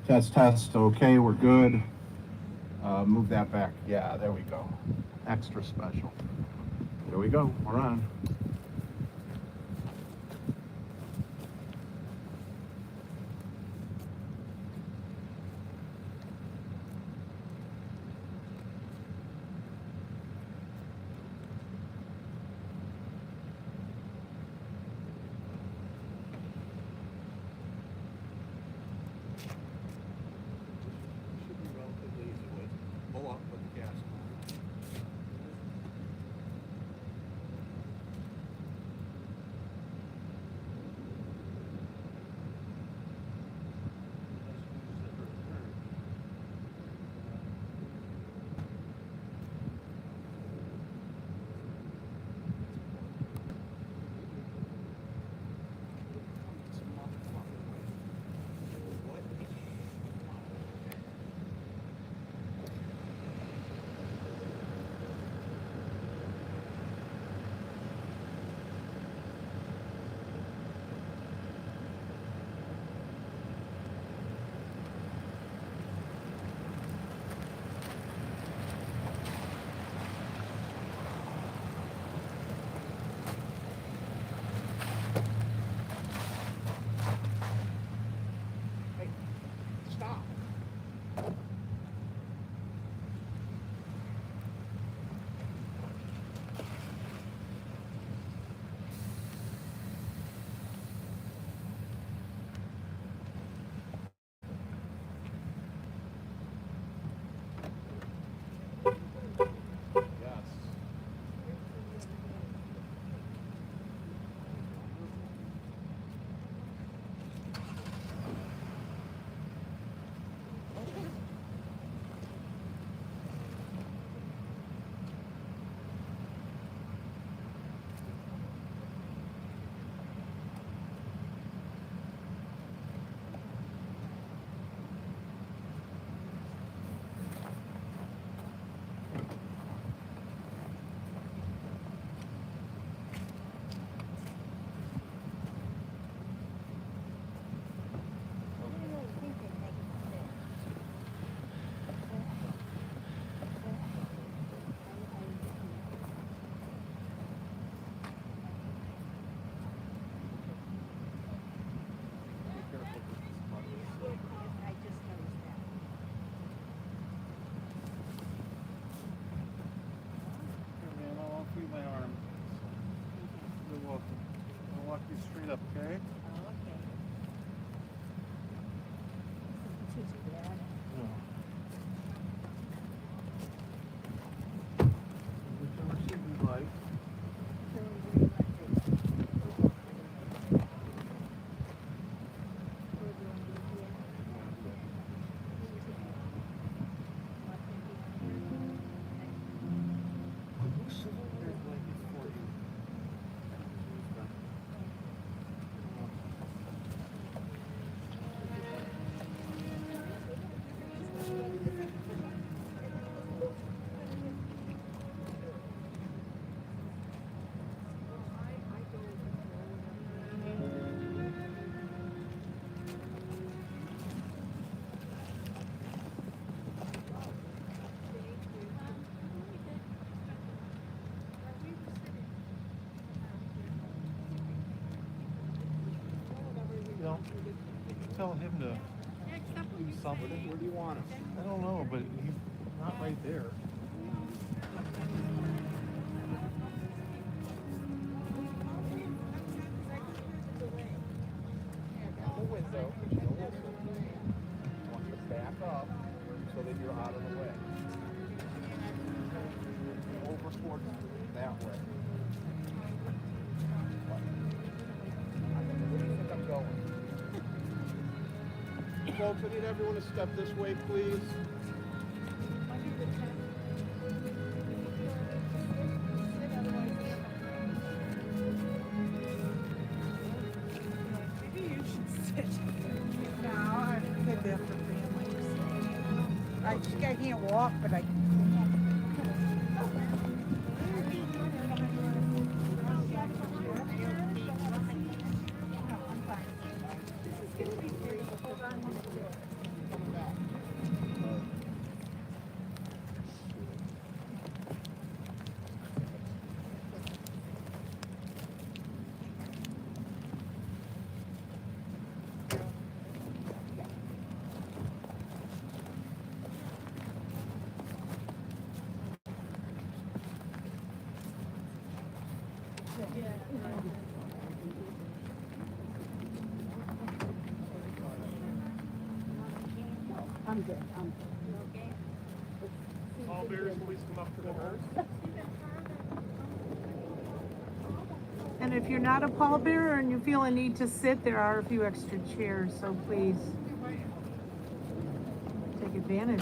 Test, test. Okay, we're good. Move that back. Yeah, there we go. Extra special. There we go. We're on. Should be relatively easy way. Pull up with the gas on. Hey, stop. Yes. Here, man, I'll walk you my arm. You're welcome. I'll walk you straight up, okay? No. Whichever seat you like. You know, tell him to do something. Where do you want him? I don't know, but he's not right there. The window, but you know listen. I want you to back up so that you're out of the way. Over towards that way. Where do you think I'm going? Folks, I need everyone to step this way, please. Maybe you should sit. No, I could be for family. I can't walk, but I can. I'm good. Pallbearers, please come up to the hearse. And if you're not a pallbearer and you feel a need to sit, there are a few extra chairs, so please take advantage.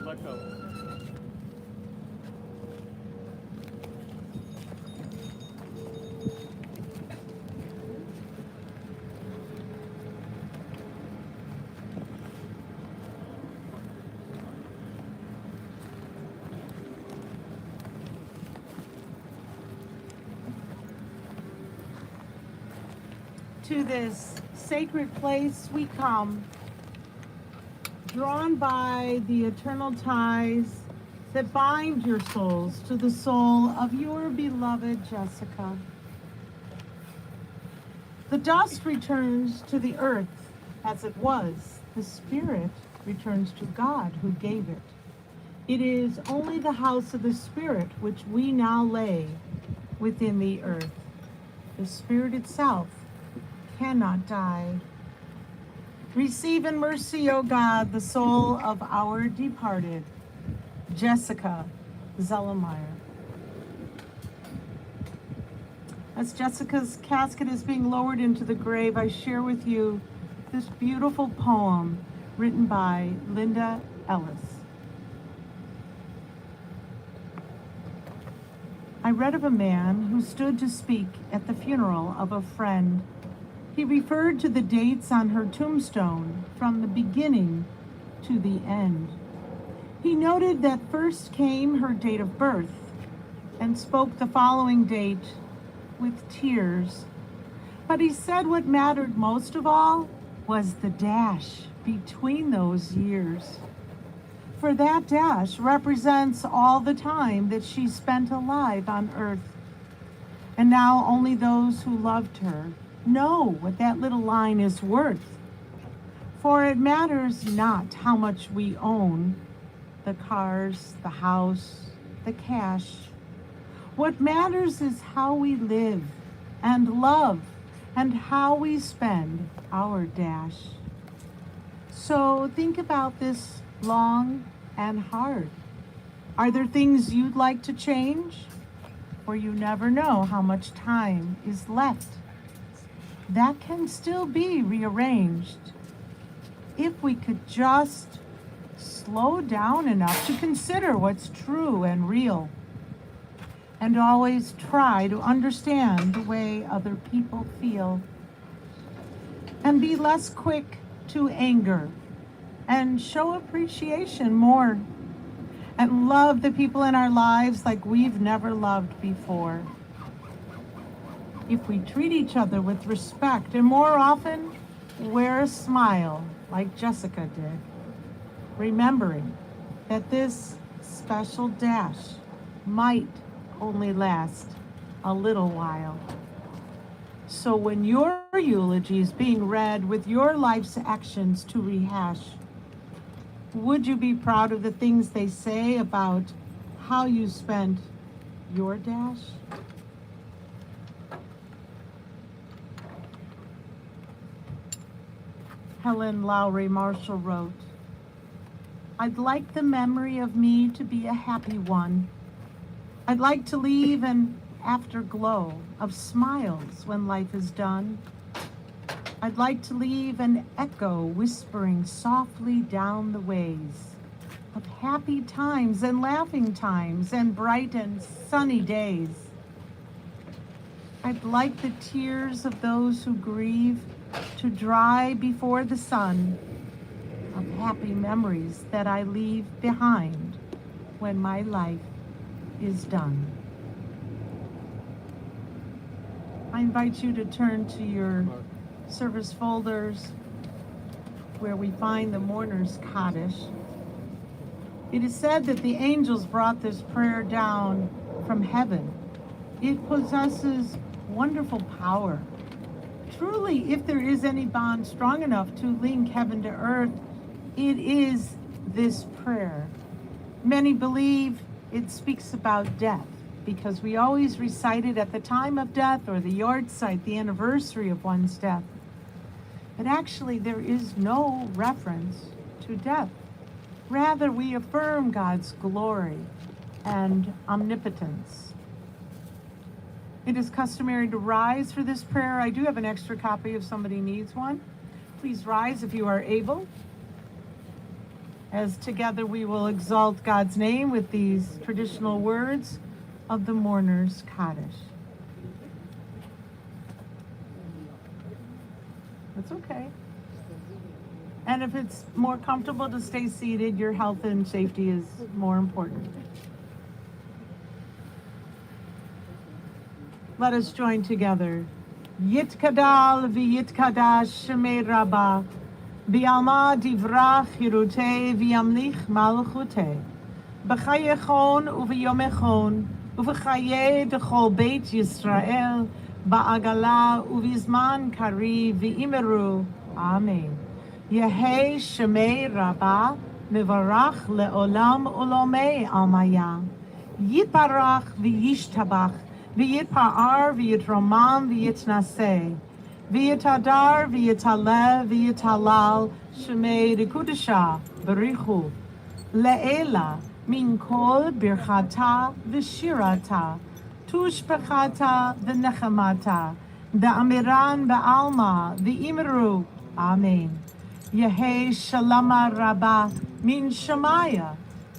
Let go. To this sacred place we come, drawn by the eternal ties that bind your souls to the soul of your beloved Jessica. The dust returns to the earth as it was. The spirit returns to God who gave it. It is only the house of the spirit which we now lay within the earth. The spirit itself cannot die. Receive in mercy, O God, the soul of our departed, Jessica Zellermayer. As Jessica's casket is being lowered into the grave, I share with you this beautiful poem written by Linda Ellis. I read of a man who stood to speak at the funeral of a friend. He referred to the dates on her tombstone from the beginning to the end. He noted that first came her date of birth and spoke the following date with tears. But he said what mattered most of all was the dash between those years. For that dash represents all the time that she spent alive on earth. And now only those who loved her know what that little line is worth. For it matters not how much we own, the cars, the house, the cash. What matters is how we live and love and how we spend our dash. So think about this long and hard. Are there things you'd like to change? For you never know how much time is left. That can still be rearranged if we could just slow down enough to consider what's true and real, and always try to understand the way other people feel, and be less quick to anger, and show appreciation more, and love the people in our lives like we've never loved before. If we treat each other with respect and more often wear a smile like Jessica did, remembering that this special dash might only last a little while. So when your eulogy is being read with your life's actions to rehash, would you be proud of the things they say about how you spent your dash? Helen Lowry Marshall wrote, I'd like the memory of me to be a happy one. I'd like to leave an afterglow of smiles when life is done. I'd like to leave an echo whispering softly down the ways of happy times and laughing times and bright and sunny days. I'd like the tears of those who grieve to dry before the sun of happy memories that I leave behind when my life is done. I invite you to turn to your service folders where we find the mourner's Kaddish. It is said that the angels brought this prayer down from heaven. It possesses wonderful power. Truly, if there is any bond strong enough to link heaven to earth, it is this prayer. Many believe it speaks about death because we always recite it at the time of death or the yahrzeit, the anniversary of one's death. But actually, there is no reference to death. Rather, we affirm God's glory and omnipotence. It is customary to rise for this prayer. I do have an extra copy if somebody needs one. Please rise if you are able. As together we will exalt God's name with these traditional words of the mourner's Kaddish. That's okay. And if it's more comfortable to stay seated, your health and safety is more important. Let us join together. Yitkadal v'yitkadash shemei Rabbah, bi'alma divrach hirutei v'yamlich malchutei, b'chayechon u'v'yomechon, u'v'chayei d'chol beit Yisrael, ba'agala u'v'zman kari v'imeru. Amen. Yehei shemei Rabbah, mevarach le'olam ulomei almaya, yiparach v'yishtabach, V'yitpa'ar v'yitromam v'yitnaseh, v'yitadar v'yitaleh v'yitalal, shemei dekudesha b'richu, le'ela min kol birchata v'shirata, tushbechata v'nechamata, da'amiran ba'alma v'imru. Amen. Yehei shalama rabbah min shamaya,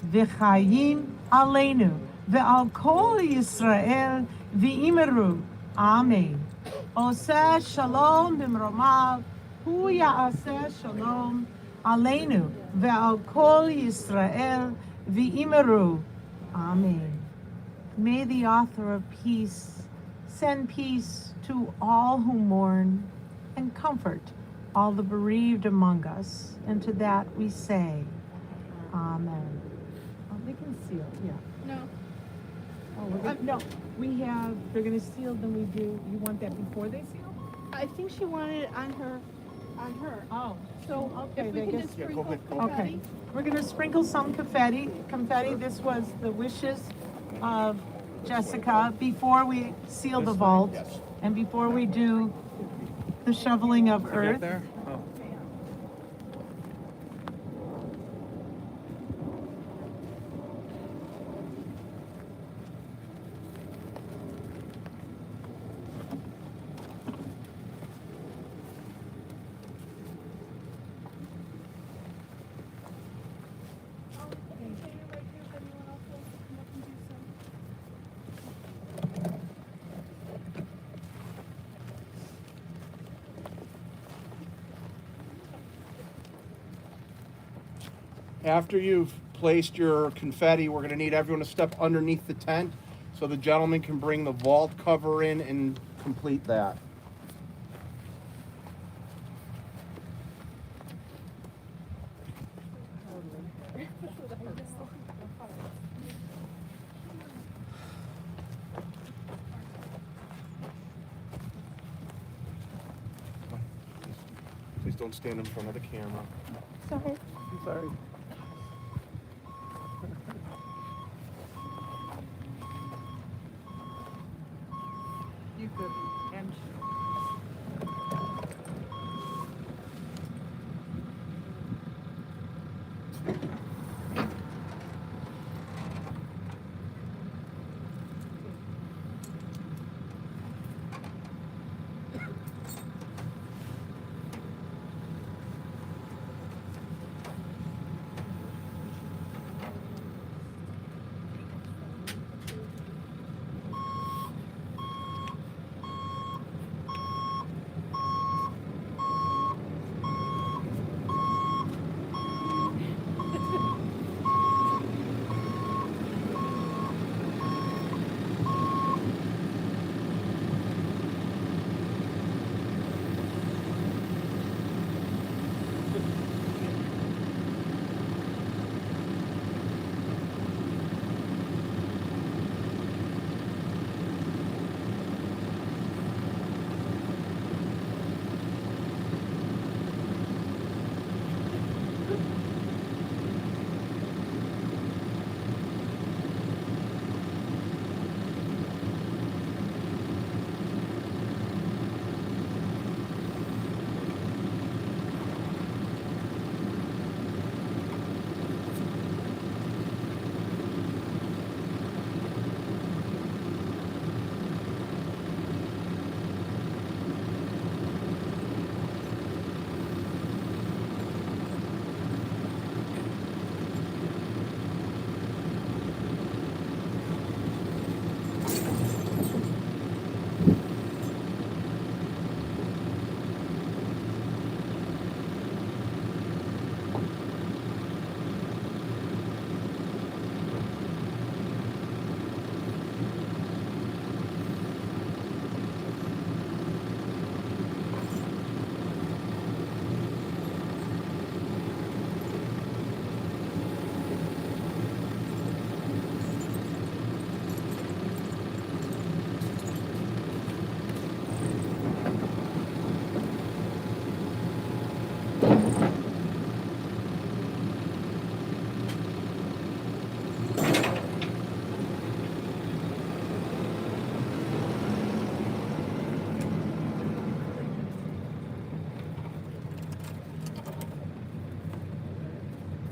v'chayim aleinu, ve'al kol Yisrael v'imeru. Amen. Oseh shalom b'mromav, hu ya'aseh shalom aleinu, ve'al kol Yisrael v'imeru. Amen. May the author of peace send peace to all who mourn and comfort all the bereaved among us. And to that we say, Amen. Oh, they can seal, yeah. No. Oh, no, we have, they're gonna seal, then we do, you want that before they seal? I think she wanted it on her. Oh, So okay, if we they can just, just sprinkle ahead, go okay. confetti. We're gonna sprinkle some confetti. This was the wishes of Jessica before we seal the vault and before we do the shoveling of earth. There? Oh. After you've placed your confetti, we're going to need everyone to step underneath the tent so the gentleman can bring the vault cover in and complete that. Please don't stand in front of the camera. Sorry. I'm sorry. You could end.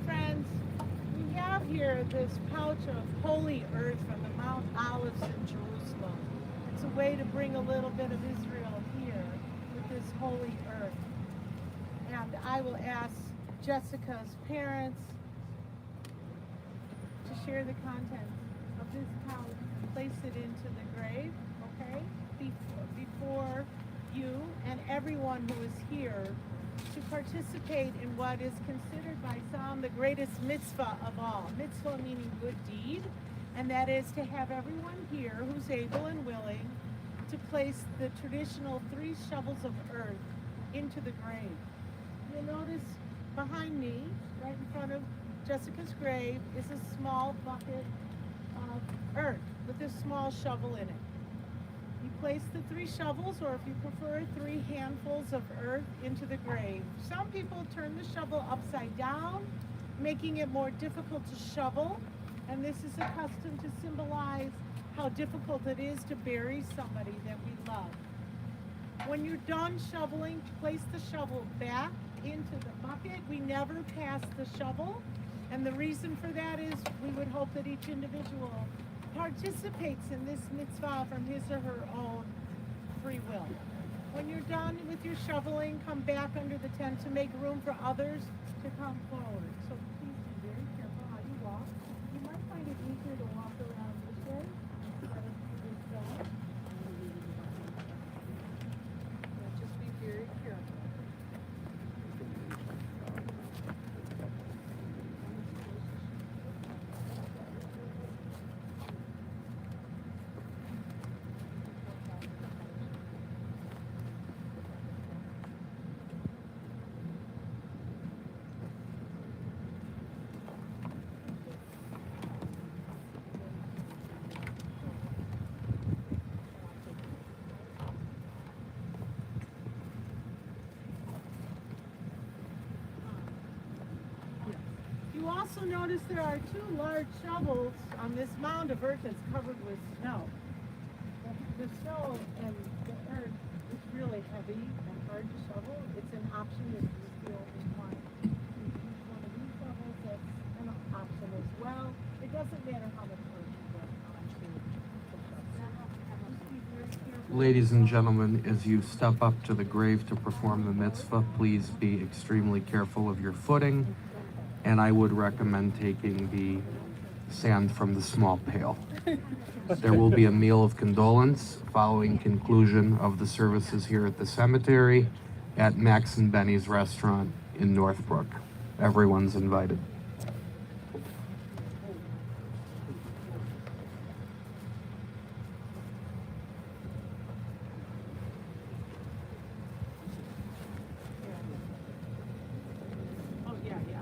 Friends, we have here this pouch of holy earth from the Mount Olives in Jerusalem. It's a way to bring a little bit of Israel here with this holy earth. And I will ask Jessica's parents to share the contents of this pouch and place it into the grave, okay? Before you and everyone who is here to participate in what is considered by some the greatest mitzvah of all. Mitzvah meaning good deed, and that is to have everyone here who's able and willing to place the traditional 3 shovels of earth into the grave. You'll notice behind me, right in front of Jessica's grave, is a small bucket of earth with a small shovel in it. You place the 3 shovels, or if you prefer, 3 handfuls of earth into the grave. Some people turn the shovel upside down, making it more difficult to shovel, and this is a custom to symbolize how difficult it is to bury somebody that we love. When you're done shoveling, place the shovel back into the bucket. We never pass the shovel, and the reason for that is we would hope that each individual participates in this mitzvah from his or her own free will. When you're done with your shoveling, come back under the tent to make room for others to come forward. So please be very careful how you walk. You might find it easier to walk around this way instead of through this door. So just be very careful. You also notice there are 2 large shovels on this mound of earth that's covered with snow. The snow and the earth is really heavy and hard to shovel. It's an option if you feel inclined to use one of these shovels. That's an option as well. It doesn't matter how much earth you get onto the shovel. Just be very careful. Ladies and gentlemen, as you step up to the grave to perform the mitzvah, please be extremely careful of your footing, and I would recommend taking the sand from the small pail. There will be a meal of condolence following conclusion of the services here at the cemetery at Max and Benny's restaurant in Northbrook. Everyone's invited. Oh, yeah, yeah.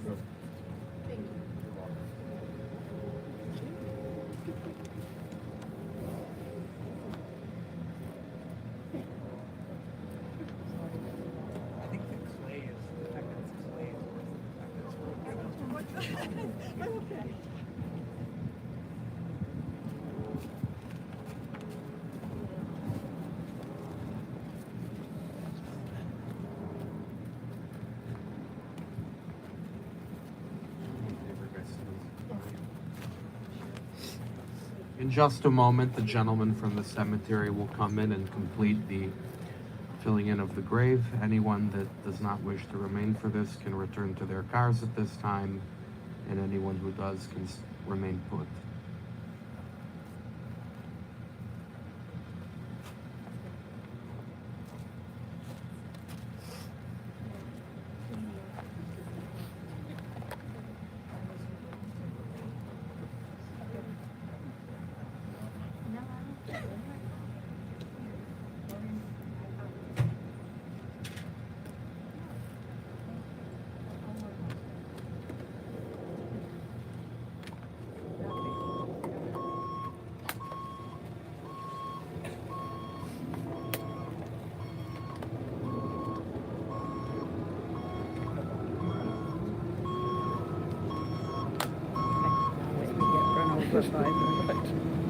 I think the clay is the fact that it's clay is worse than the fact that it's wood. I'm okay. In just a moment, the gentleman from the cemetery will come in and complete the filling in of the grave. Anyone that does not wish to remain for this can return to their cars at this time, and anyone who does can remain put. We get run over by the